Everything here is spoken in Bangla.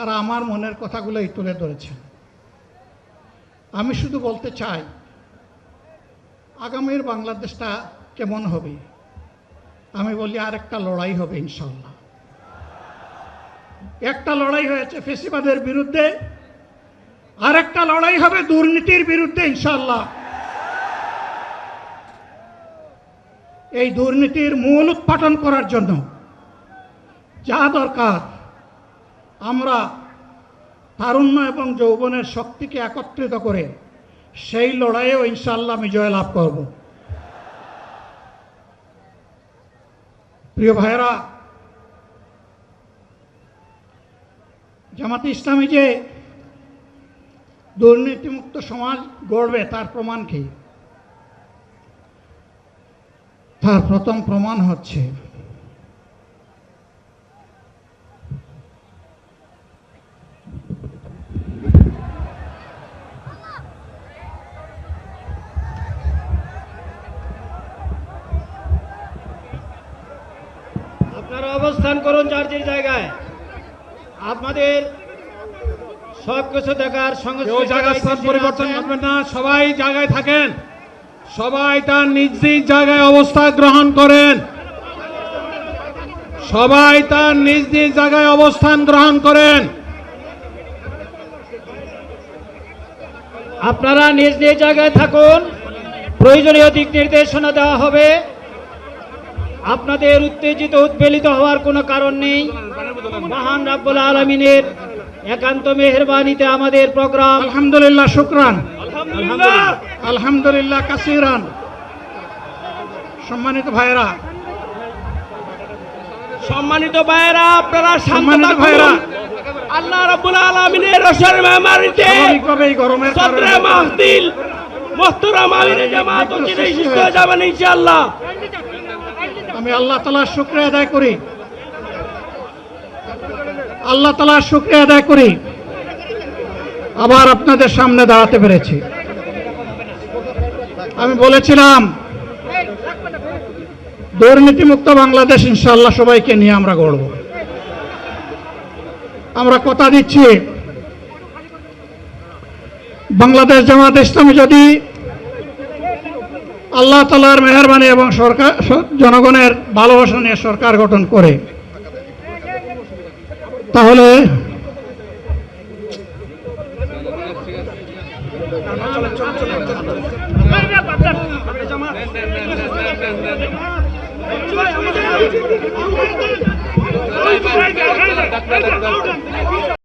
তারা আমার মনের কথাগুলোই তুলে ধরেছেন। আমি শুধু বলতে চাই, আগামীর বাংলাদেশটা কেমন হবে? আমি বলি আরেকটা লড়াই হবে ইনশাআল্লাহ। একটা লড়াই হয়েছে ফ্যাসিবাদের বিরুদ্ধে, আরেকটা লড়াই হবে দুর্নীতির বিরুদ্ধে ইনশাআল্লাহ। এই দুর্নীতির মূল উৎপাটন করার জন্য যা দরকার, আমরা তারুণ্য এবং যৌবনের শক্তিকে একত্রিত করে সেই লড়াইয়েও ইনশাআল্লাহ আমি জয়লাভ করব। প্রিয় ভাইয়েরা, জামাতে ইসলামী যে দুর্নীতিমুক্ত সমাজ গড়বে তার প্রমাণ কি? তার প্রথম প্রমাণ হচ্ছে আপনারা অবস্থান করুন যার যার জায়গায়। আপনাদের সবকিছু দেখার সঙ্গে জায়গা স্থান পরিবর্তন করবেন না, সবাই জায়গায় থাকেন, সবাই তার নিজ নিজ জায়গায় অবস্থান গ্রহণ করেন, সবাই তার নিজ নিজ জায়গায় অবস্থান গ্রহণ করেন। আপনারা নিজ নিজ জায়গায় থাকুন, প্রয়োজনীয় দিক নির্দেশনা দেওয়া হবে। আপনাদের উত্তেজিত উদ্বেলিত হওয়ার কোনো কারণ নেই। মহান রাব্বুল আলামিনের একান্ত মেহেরবানিতে আমাদের প্রোগ্রাম আলহামদুলিল্লাহ, শুকরান, আলহামদুলিল্লাহ কাসিরান। সম্মানিত ভাইয়েরা, আপনারা সম্মানিত ভাইয়েরা, আল্লাহ রাব্বুল আলামিনের রসের মেহমানিতে স্বাভাবিকভাবে এই গরমের সদরে মাহফিল মুহতারাম আমিরে জামাত অচিরেই সুস্থ হয়ে যাবেন ইনশাআল্লাহ। আমি আল্লাহ তাআলার শুকরিয়া আদায় করি, আল্লাহ তাআলার শুকরিয়া আদায় করি আবার আপনাদের সামনে দাঁড়াতে পেরেছি। আমি বলেছিলাম দুর্নীতিমুক্ত বাংলাদেশ ইনশাআল্লাহ সবাইকে নিয়ে আমরা গড়ব। আমরা কথা দিচ্ছি, বাংলাদেশ জামাত ইসলামী যদি আল্লাহ তাআলার মেহেরবানি এবং সরকার জনগণের ভালোবাসা নিয়ে সরকার গঠন করে, তাহলে